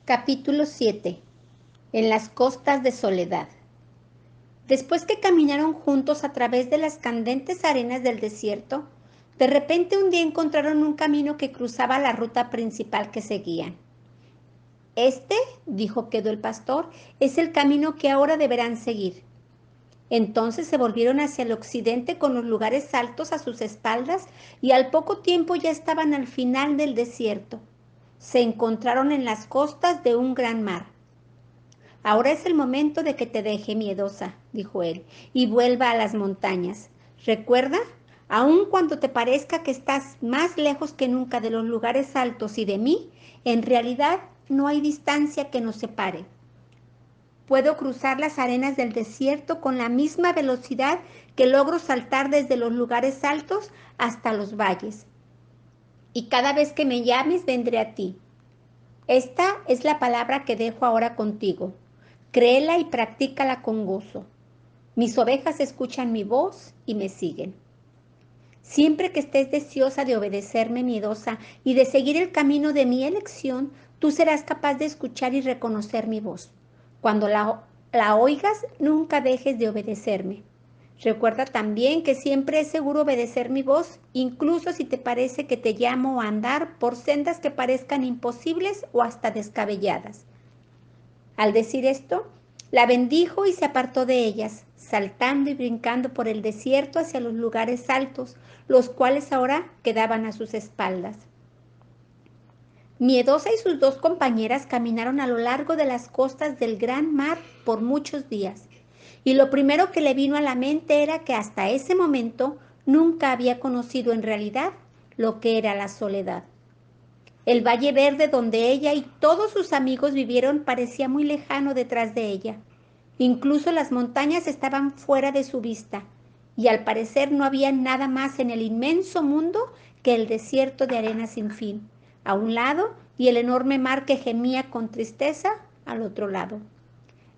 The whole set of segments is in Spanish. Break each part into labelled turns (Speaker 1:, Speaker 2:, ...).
Speaker 1: Capítulo 7. En las costas de Soledad. Después que caminaron juntos a través de las candentes arenas del desierto, de repente un día encontraron un camino que cruzaba la ruta principal que seguían. Este, dijo Quedo el pastor, es el camino que ahora deberán seguir. Entonces se volvieron hacia el occidente con los lugares altos a sus espaldas y al poco tiempo ya estaban al final del desierto. Se encontraron en las costas de un gran mar. Ahora es el momento de que te deje, miedosa, dijo él, y vuelva a las montañas. Recuerda, aun cuando te parezca que estás más lejos que nunca de los lugares altos y de mí, en realidad no hay distancia que nos separe. Puedo cruzar las arenas del desierto con la misma velocidad que logro saltar desde los lugares altos hasta los valles. Y cada vez que me llames, vendré a ti. Esta es la palabra que dejo ahora contigo. Créela y practícala con gozo. Mis ovejas escuchan mi voz y me siguen. Siempre que estés deseosa de obedecerme, miedosa, y de seguir el camino de mi elección, tú serás capaz de escuchar y reconocer mi voz. Cuando la oigas, nunca dejes de obedecerme. Recuerda también que siempre es seguro obedecer mi voz, incluso si te parece que te llamo a andar por sendas que parezcan imposibles o hasta descabelladas. Al decir esto, la bendijo y se apartó de ellas, saltando y brincando por el desierto hacia los lugares altos, los cuales ahora quedaban a sus espaldas. Miedosa y sus dos compañeras caminaron a lo largo de las costas del gran mar por muchos días, y lo primero que le vino a la mente era que hasta ese momento nunca había conocido en realidad lo que era la soledad. El valle verde donde ella y todos sus amigos vivieron parecía muy lejano detrás de ella. Incluso las montañas estaban fuera de su vista, y al parecer no había nada más en el inmenso mundo que el desierto de arena sin fin, a un lado, y el enorme mar que gemía con tristeza al otro lado.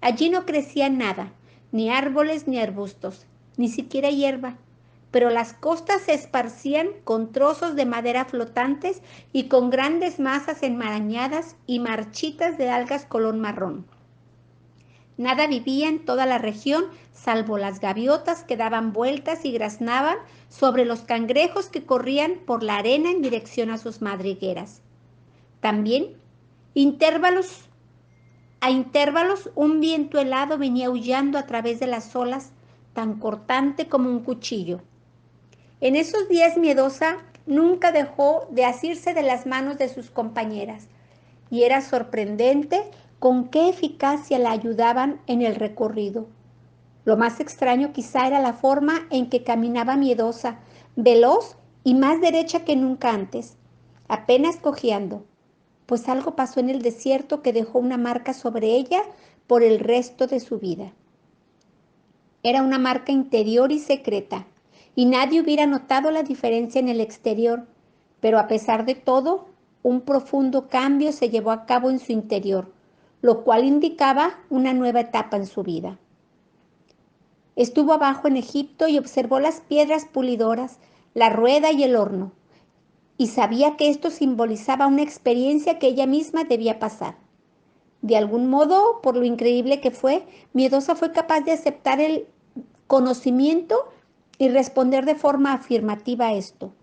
Speaker 1: Allí no crecía nada, ni árboles ni arbustos, ni siquiera hierba, pero las costas se esparcían con trozos de madera flotantes y con grandes masas enmarañadas y marchitas de algas color marrón. Nada vivía en toda la región, salvo las gaviotas que daban vueltas y graznaban sobre los cangrejos que corrían por la arena en dirección a sus madrigueras. También, a intervalos, un viento helado venía aullando a través de las olas, tan cortante como un cuchillo. En esos días Miedosa nunca dejó de asirse de las manos de sus compañeras, y era sorprendente con qué eficacia la ayudaban en el recorrido. Lo más extraño quizá era la forma en que caminaba Miedosa, veloz y más derecha que nunca antes, apenas cojeando, pues algo pasó en el desierto que dejó una marca sobre ella por el resto de su vida. Era una marca interior y secreta, y nadie hubiera notado la diferencia en el exterior, pero a pesar de todo, un profundo cambio se llevó a cabo en su interior, lo cual indicaba una nueva etapa en su vida. Estuvo abajo en Egipto y observó las piedras pulidoras, la rueda y el horno, y sabía que esto simbolizaba una experiencia que ella misma debía pasar. De algún modo, por lo increíble que fue, Miedosa fue capaz de aceptar el conocimiento y responder de forma afirmativa a esto.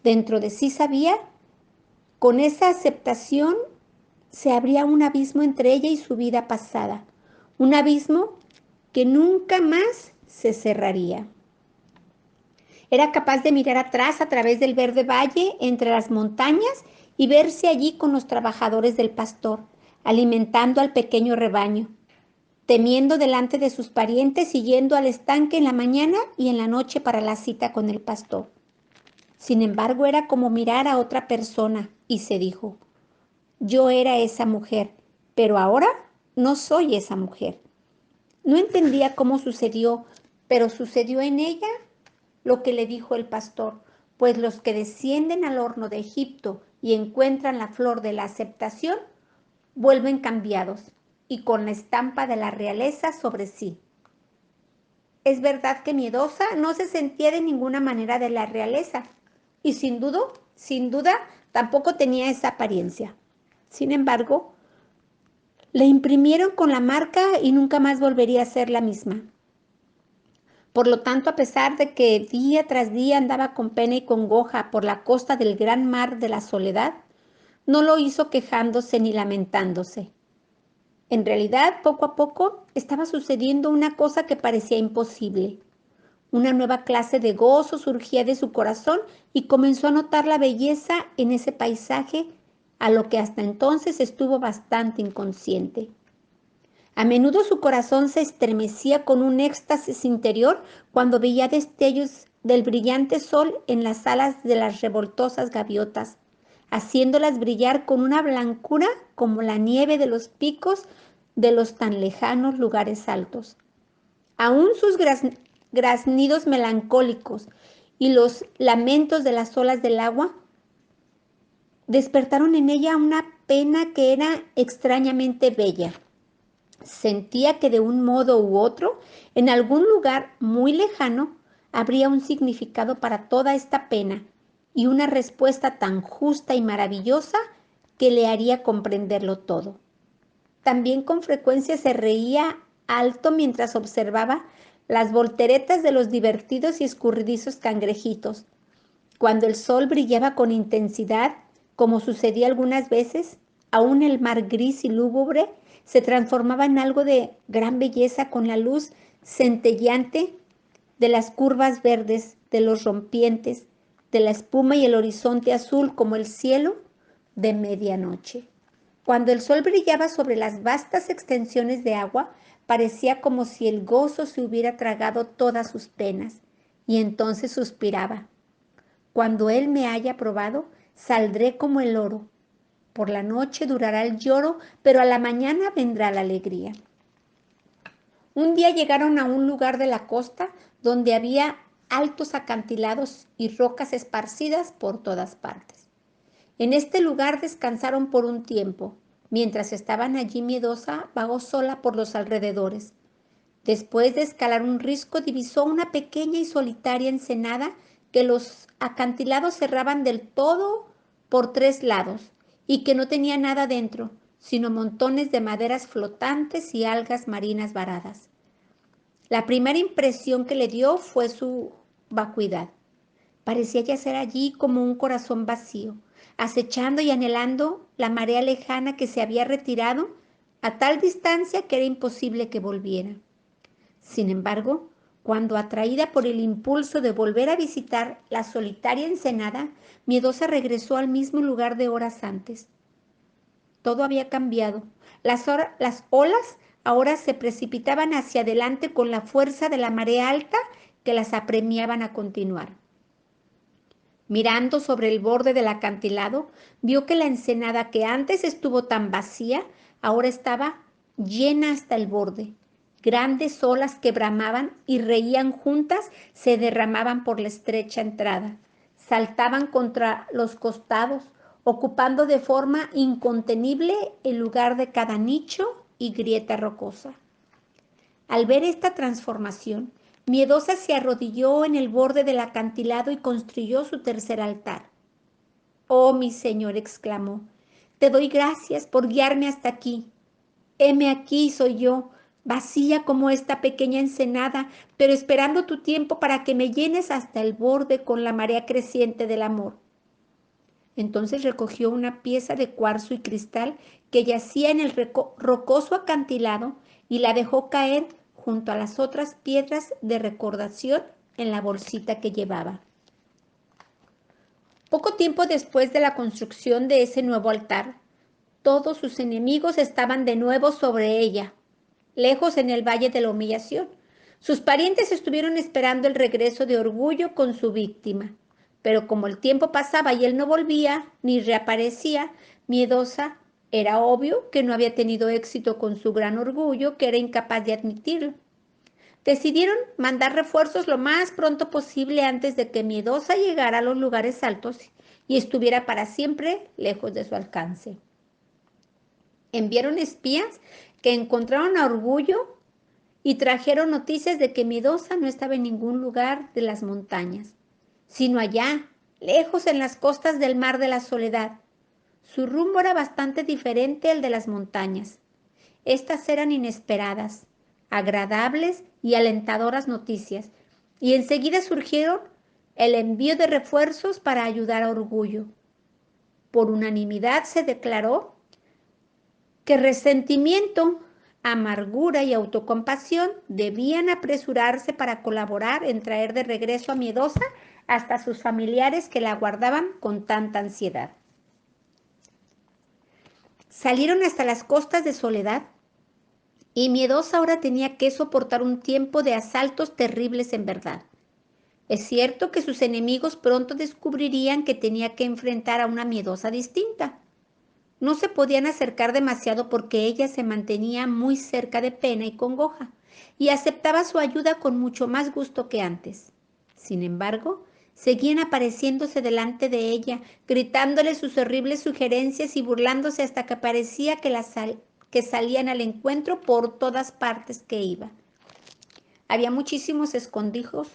Speaker 1: Dentro de sí sabía, con esa aceptación se abría un abismo entre ella y su vida pasada, un abismo que nunca más se cerraría. Era capaz de mirar atrás a través del verde valle entre las montañas y verse allí con los trabajadores del pastor, alimentando al pequeño rebaño, temiendo delante de sus parientes y yendo al estanque en la mañana y en la noche para la cita con el pastor. Sin embargo, era como mirar a otra persona y se dijo, yo era esa mujer, pero ahora no soy esa mujer. No entendía cómo sucedió, pero sucedió en ella lo que le dijo el pastor, pues los que descienden al horno de Egipto y encuentran la flor de la aceptación, vuelven cambiados y con la estampa de la realeza sobre sí. Es verdad que Miedosa no se sentía de ninguna manera de la realeza y sin duda, tampoco tenía esa apariencia. Sin embargo, Le imprimieron con la marca y nunca más volvería a ser la misma. Por lo tanto, a pesar de que día tras día andaba con pena y congoja por la costa del gran mar de la soledad, no lo hizo quejándose ni lamentándose. En realidad, poco a poco, estaba sucediendo una cosa que parecía imposible. Una nueva clase de gozo surgía de su corazón y comenzó a notar la belleza en ese paisaje, a lo que hasta entonces estuvo bastante inconsciente. A menudo su corazón se estremecía con un éxtasis interior cuando veía destellos del brillante sol en las alas de las revoltosas gaviotas, haciéndolas brillar con una blancura como la nieve de los picos de los tan lejanos lugares altos. Aún sus graznidos melancólicos y los lamentos de las olas del agua despertaron en ella una pena que era extrañamente bella. Sentía que de un modo u otro, en algún lugar muy lejano, habría un significado para toda esta pena y una respuesta tan justa y maravillosa que le haría comprenderlo todo. También con frecuencia se reía alto mientras observaba las volteretas de los divertidos y escurridizos cangrejitos. Cuando el sol brillaba con intensidad, como sucedía algunas veces, aún el mar gris y lúgubre se transformaba en algo de gran belleza con la luz centelleante de las curvas verdes, de los rompientes, de la espuma y el horizonte azul como el cielo de medianoche. Cuando el sol brillaba sobre las vastas extensiones de agua, parecía como si el gozo se hubiera tragado todas sus penas, y entonces suspiraba. Cuando él me haya probado, saldré como el oro. Por la noche durará el lloro, pero a la mañana vendrá la alegría. Un día llegaron a un lugar de la costa donde había altos acantilados y rocas esparcidas por todas partes. En este lugar descansaron por un tiempo. Mientras estaban allí, Miedosa vagó sola por los alrededores. Después de escalar un risco, divisó una pequeña y solitaria ensenada que los acantilados cerraban del todo por 3 lados y que no tenía nada dentro, sino montones de maderas flotantes y algas marinas varadas. La primera impresión que le dio fue su vacuidad. Parecía yacer allí como un corazón vacío, acechando y anhelando la marea lejana que se había retirado a tal distancia que era imposible que volviera. Sin embargo, cuando atraída por el impulso de volver a visitar la solitaria ensenada, Miedosa regresó al mismo lugar de horas antes. Todo había cambiado. Las olas ahora se precipitaban hacia adelante con la fuerza de la marea alta que las apremiaban a continuar. Mirando sobre el borde del acantilado, vio que la ensenada que antes estuvo tan vacía, ahora estaba llena hasta el borde. Grandes olas que bramaban y reían juntas se derramaban por la estrecha entrada. Saltaban contra los costados, ocupando de forma incontenible el lugar de cada nicho y grieta rocosa. Al ver esta transformación, Miedosa se arrodilló en el borde del acantilado y construyó su tercer altar. «Oh, mi Señor», exclamó, «te doy gracias por guiarme hasta aquí. Heme aquí, soy yo, vacía como esta pequeña ensenada, pero esperando tu tiempo para que me llenes hasta el borde con la marea creciente del amor». Entonces recogió una pieza de cuarzo y cristal que yacía en el rocoso acantilado y la dejó caer junto a las otras piedras de recordación en la bolsita que llevaba. Poco tiempo después de la construcción de ese nuevo altar, todos sus enemigos estaban de nuevo sobre ella, lejos en el valle de la humillación. Sus parientes estuvieron esperando el regreso de Orgullo con su víctima, pero como el tiempo pasaba y él no volvía ni reaparecía, Miedosa, era obvio que no había tenido éxito con su gran orgullo, que era incapaz de admitirlo. Decidieron mandar refuerzos lo más pronto posible antes de que Miedosa llegara a los lugares altos y estuviera para siempre lejos de su alcance. Enviaron espías que encontraron a Orgullo y trajeron noticias de que Miedosa no estaba en ningún lugar de las montañas, sino allá, lejos en las costas del mar de la soledad. Su rumbo era bastante diferente al de las montañas. Estas eran inesperadas, agradables y alentadoras noticias, y enseguida surgieron el envío de refuerzos para ayudar a Orgullo. Por unanimidad se declaró que resentimiento, amargura y autocompasión debían apresurarse para colaborar en traer de regreso a Miedosa hasta sus familiares que la guardaban con tanta ansiedad. Salieron hasta las costas de Soledad y Miedosa ahora tenía que soportar un tiempo de asaltos terribles en verdad. Es cierto que sus enemigos pronto descubrirían que tenía que enfrentar a una Miedosa distinta. No se podían acercar demasiado porque ella se mantenía muy cerca de Pena y Congoja y aceptaba su ayuda con mucho más gusto que antes. Sin embargo, seguían apareciéndose delante de ella, gritándole sus horribles sugerencias y burlándose hasta que parecía que salían al encuentro por todas partes que iba. Había muchísimos escondrijos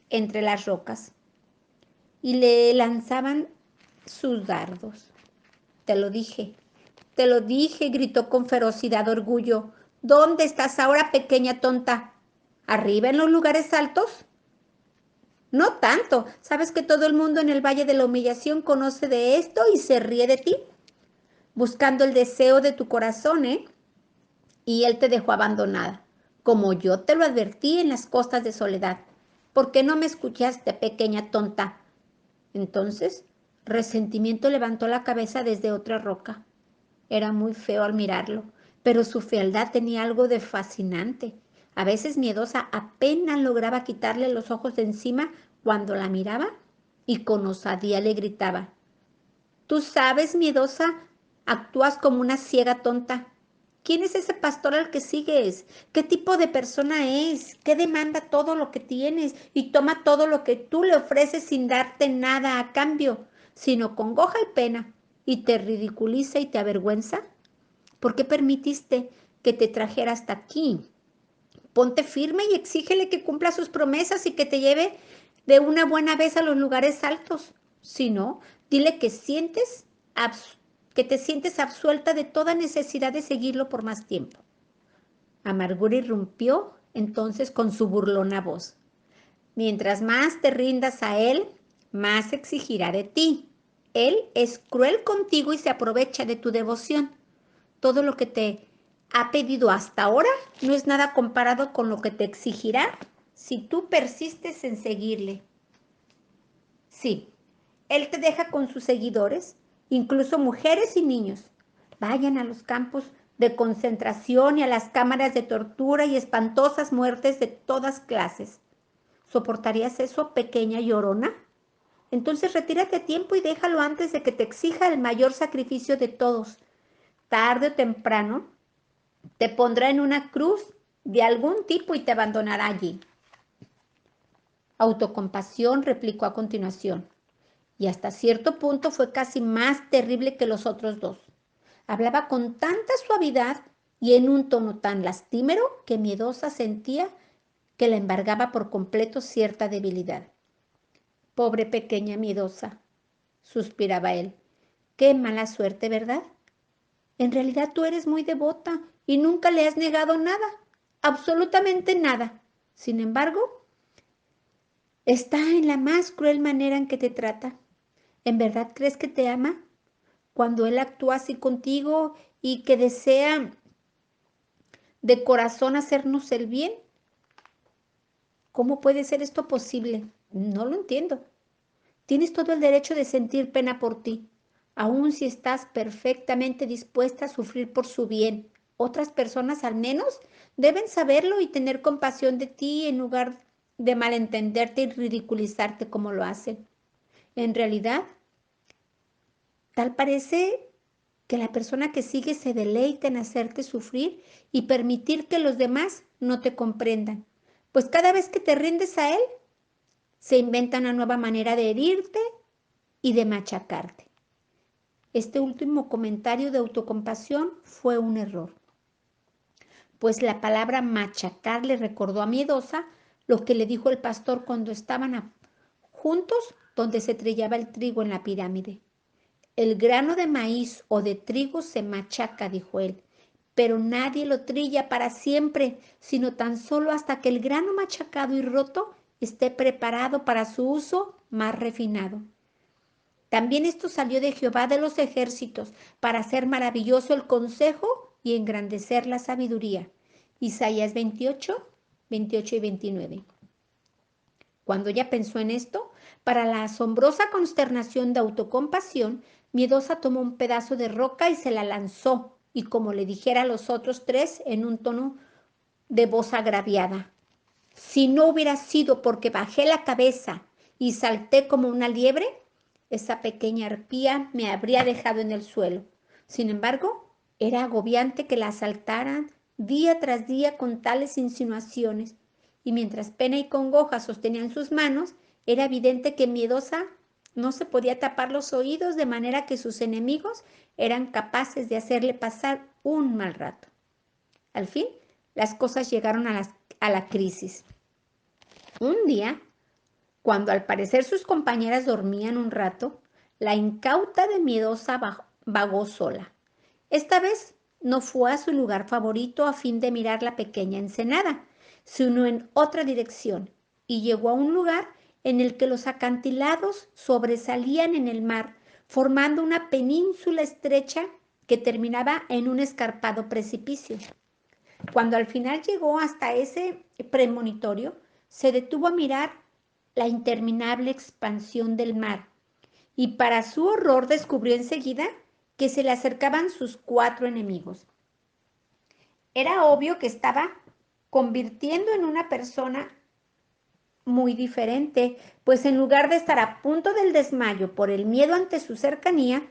Speaker 1: entre las rocas y le lanzaban sus dardos. Te lo dije, gritó con ferocidad Orgullo. ¿Dónde estás ahora, pequeña tonta? ¿Arriba en los lugares altos? No tanto. ¿Sabes que todo el mundo en el Valle de la Humillación conoce de esto y se ríe de ti? Buscando el deseo de tu corazón, ¿eh? Y él te dejó abandonada, como yo te lo advertí en las costas de Soledad. ¿Por qué no me escuchaste, pequeña tonta? Entonces, Resentimiento levantó la cabeza desde otra roca. Era muy feo al mirarlo, pero su fealdad tenía algo de fascinante. A veces Miedosa apenas lograba quitarle los ojos de encima cuando la miraba y con osadía le gritaba: Tú sabes, Miedosa, actúas como una ciega tonta. ¿Quién es ese pastor al que sigues? ¿Qué tipo de persona es? ¿Qué demanda todo lo que tienes y toma todo lo que tú le ofreces sin darte nada a cambio, sino congoja y pena, y te ridiculiza y te avergüenza? ¿Por qué permitiste que te trajera hasta aquí? Ponte firme y exígele que cumpla sus promesas y que te lleve de una buena vez a los lugares altos. Si no, dile que te sientes absuelta de toda necesidad de seguirlo por más tiempo. Amargura irrumpió entonces con su burlona voz. Mientras más te rindas a él, más exigirá de ti. Él es cruel contigo y se aprovecha de tu devoción. Todo lo que te ha pedido hasta ahora no es nada comparado con lo que te exigirá si tú persistes en seguirle. Sí, él te deja con sus seguidores, incluso mujeres y niños. Vayan a los campos de concentración y a las cámaras de tortura y espantosas muertes de todas clases. ¿Soportarías eso, pequeña llorona? Entonces retírate a tiempo y déjalo antes de que te exija el mayor sacrificio de todos. Tarde o temprano, te pondrá en una cruz de algún tipo y te abandonará allí. Autocompasión replicó a continuación, y hasta cierto punto fue casi más terrible que los otros dos. Hablaba con tanta suavidad y en un tono tan lastimero que Miedosa sentía que la embargaba por completo cierta debilidad. Pobre pequeña Miedosa, suspiraba él. Qué mala suerte, ¿verdad? En realidad tú eres muy devota y nunca le has negado nada, absolutamente nada. Sin embargo, está en la más cruel manera en que te trata. ¿En verdad crees que te ama? Cuando él actúa así contigo y que desea de corazón hacernos el bien. ¿Cómo puede ser esto posible? No lo entiendo. Tienes todo el derecho de sentir pena por ti, aun si estás perfectamente dispuesta a sufrir por su bien. Otras personas al menos deben saberlo y tener compasión de ti en lugar de malentenderte y ridiculizarte como lo hacen. En realidad, tal parece que la persona que sigue se deleita en hacerte sufrir y permitir que los demás no te comprendan. Pues cada vez que te rindes a él, se inventa una nueva manera de herirte y de machacarte. Este último comentario de autocompasión fue un error, pues la palabra machacar le recordó a Miedosa lo que le dijo el pastor cuando estaban juntos donde se trillaba el trigo en la pirámide. El grano de maíz o de trigo se machaca, dijo él, pero nadie lo trilla para siempre, sino tan solo hasta que el grano machacado y roto esté preparado para su uso más refinado. También esto salió de Jehová de los ejércitos, para hacer maravilloso el consejo y engrandecer la sabiduría. Isaías 28, 28 y 29. Cuando ella pensó en esto, para la asombrosa consternación de autocompasión, miedosa tomó un pedazo de roca y se la lanzó, y como le dijera a los otros tres en un tono de voz agraviada: si no hubiera sido porque bajé la cabeza y salté como una liebre, esa pequeña arpía me habría dejado en el suelo. Sin embargo, era agobiante que la asaltaran día tras día con tales insinuaciones, y mientras pena y congoja sostenían sus manos, era evidente que miedosa no se podía tapar los oídos, de manera que sus enemigos eran capaces de hacerle pasar un mal rato. Al fin, las cosas llegaron a la crisis. Un día, cuando al parecer sus compañeras dormían un rato, la incauta de miedosa vagó sola. Esta vez no fue a su lugar favorito a fin de mirar la pequeña ensenada, sino en otra dirección, y llegó a un lugar en el que los acantilados sobresalían en el mar, formando una península estrecha que terminaba en un escarpado precipicio. Cuando al final llegó hasta ese premonitorio, se detuvo a mirar la interminable expansión del mar, y para su horror descubrió enseguida que se le acercaban sus 4 enemigos. Era obvio que estaba convirtiendo en una persona muy diferente, pues en lugar de estar a punto del desmayo por el miedo ante su cercanía,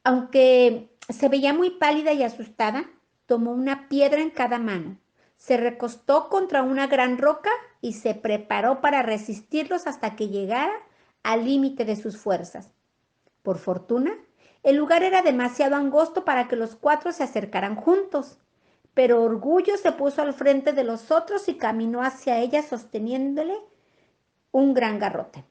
Speaker 1: aunque se veía muy pálida y asustada, tomó una piedra en cada mano, se recostó contra una gran roca y se preparó para resistirlos hasta que llegara al límite de sus fuerzas. Por fortuna, el lugar era demasiado angosto para que los 4 se acercaran juntos, pero Orgullo se puso al frente de los otros y caminó hacia ella sosteniéndole un gran garrote.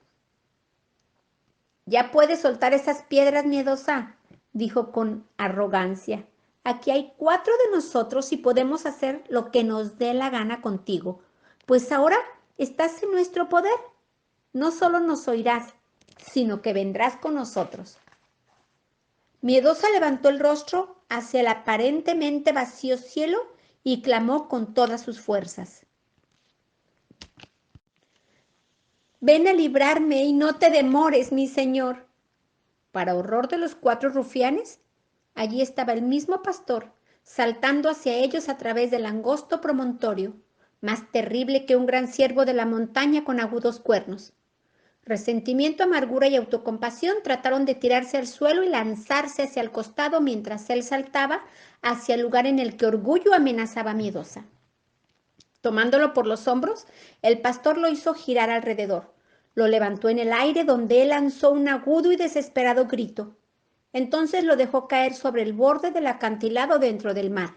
Speaker 1: Ya puedes soltar esas piedras, miedosa, dijo con arrogancia. Aquí hay 4 de nosotros y podemos hacer lo que nos dé la gana contigo, pues ahora estás en nuestro poder. No solo nos oirás, sino que vendrás con nosotros. Miedosa levantó el rostro hacia el aparentemente vacío cielo y clamó con todas sus fuerzas: ven a librarme y no te demores, mi señor. Para horror de los 4 rufianes, allí estaba el mismo pastor, saltando hacia ellos a través del angosto promontorio, más terrible que un gran ciervo de la montaña con agudos cuernos. Resentimiento, amargura y autocompasión trataron de tirarse al suelo y lanzarse hacia el costado mientras él saltaba hacia el lugar en el que Orgullo amenazaba miedosa. Tomándolo por los hombros, el pastor lo hizo girar alrededor. Lo levantó en el aire, donde él lanzó un agudo y desesperado grito. Entonces lo dejó caer sobre el borde del acantilado dentro del mar.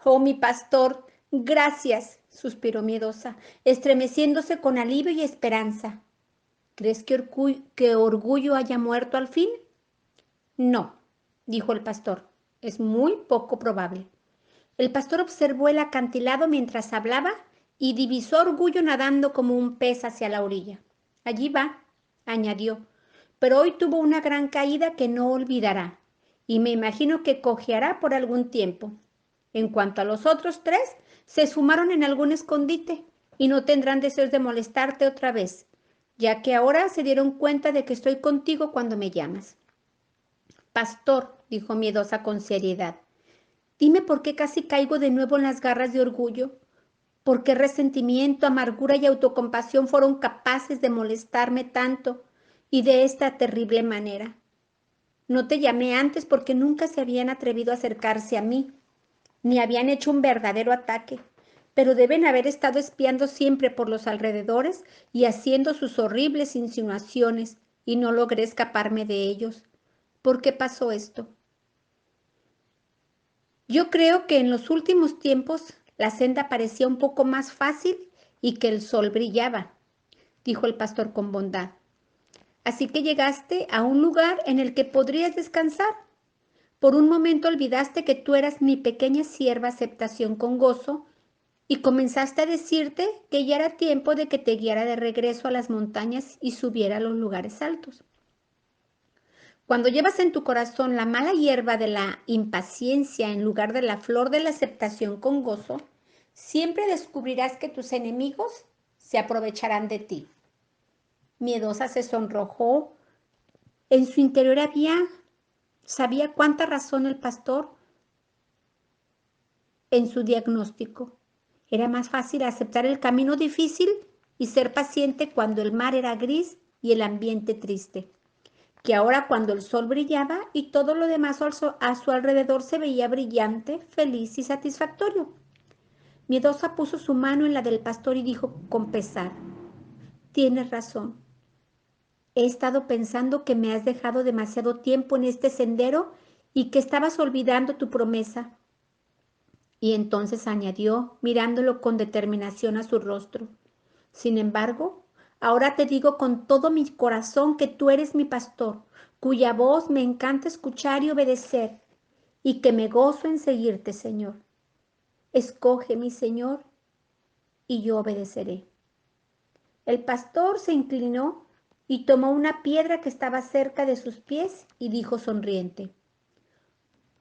Speaker 1: «Oh, mi pastor, gracias», suspiró miedosa, estremeciéndose con alivio y esperanza. «¿Crees que Orgullo haya muerto al fin?» «No», dijo el pastor, «es muy poco probable». El pastor observó el acantilado mientras hablaba y divisó a Orgullo nadando como un pez hacia la orilla. «Allí va», añadió, «pero hoy tuvo una gran caída que no olvidará, y me imagino que cojeará por algún tiempo. En cuanto a los otros 3, se esfumaron en algún escondite y no tendrán deseos de molestarte otra vez, ya que ahora se dieron cuenta de que estoy contigo cuando me llamas». «Pastor», dijo miedosa con seriedad, «dime por qué casi caigo de nuevo en las garras de Orgullo. ¿Por qué resentimiento, amargura y autocompasión fueron capaces de molestarme tanto y de esta terrible manera? No te llamé antes porque nunca se habían atrevido a acercarse a mí, ni habían hecho un verdadero ataque, pero deben haber estado espiando siempre por los alrededores y haciendo sus horribles insinuaciones, y no logré escaparme de ellos. ¿Por qué pasó esto? Yo creo que en los últimos tiempos la senda parecía un poco más fácil y que el sol brillaba», dijo el pastor con bondad. «Así que llegaste a un lugar en el que podrías descansar. Por un momento olvidaste que tú eras mi pequeña sierva aceptación con gozo y comenzaste a decirte que ya era tiempo de que te guiara de regreso a las montañas y subiera a los lugares altos. Cuando llevas en tu corazón la mala hierba de la impaciencia en lugar de la flor de la aceptación con gozo, siempre descubrirás que tus enemigos se aprovecharán de ti. Miedosa se sonrojó. En su interior sabía cuánta razón el pastor en su diagnóstico. Era más fácil aceptar el camino difícil y ser paciente cuando el mar era gris y el ambiente triste, que ahora cuando el sol brillaba y todo lo demás a su alrededor se veía brillante, feliz y satisfactorio. Miedosa puso su mano en la del pastor y dijo con pesar: tienes razón. He estado pensando que me has dejado demasiado tiempo en este sendero y que estabas olvidando tu promesa. Y entonces añadió, mirándolo con determinación a su rostro: sin embargo, ahora te digo con todo mi corazón que tú eres mi pastor, cuya voz me encanta escuchar y obedecer, y que me gozo en seguirte, Señor. Escoge, mi Señor, y yo obedeceré. El pastor se inclinó y tomó una piedra que estaba cerca de sus pies y dijo sonriente: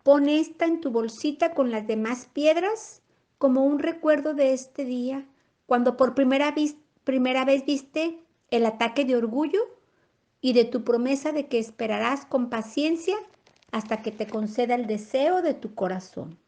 Speaker 1: pon esta en tu bolsita con las demás piedras como un recuerdo de este día, cuando por primera vez viste el ataque de orgullo y de tu promesa de que esperarás con paciencia hasta que te conceda el deseo de tu corazón.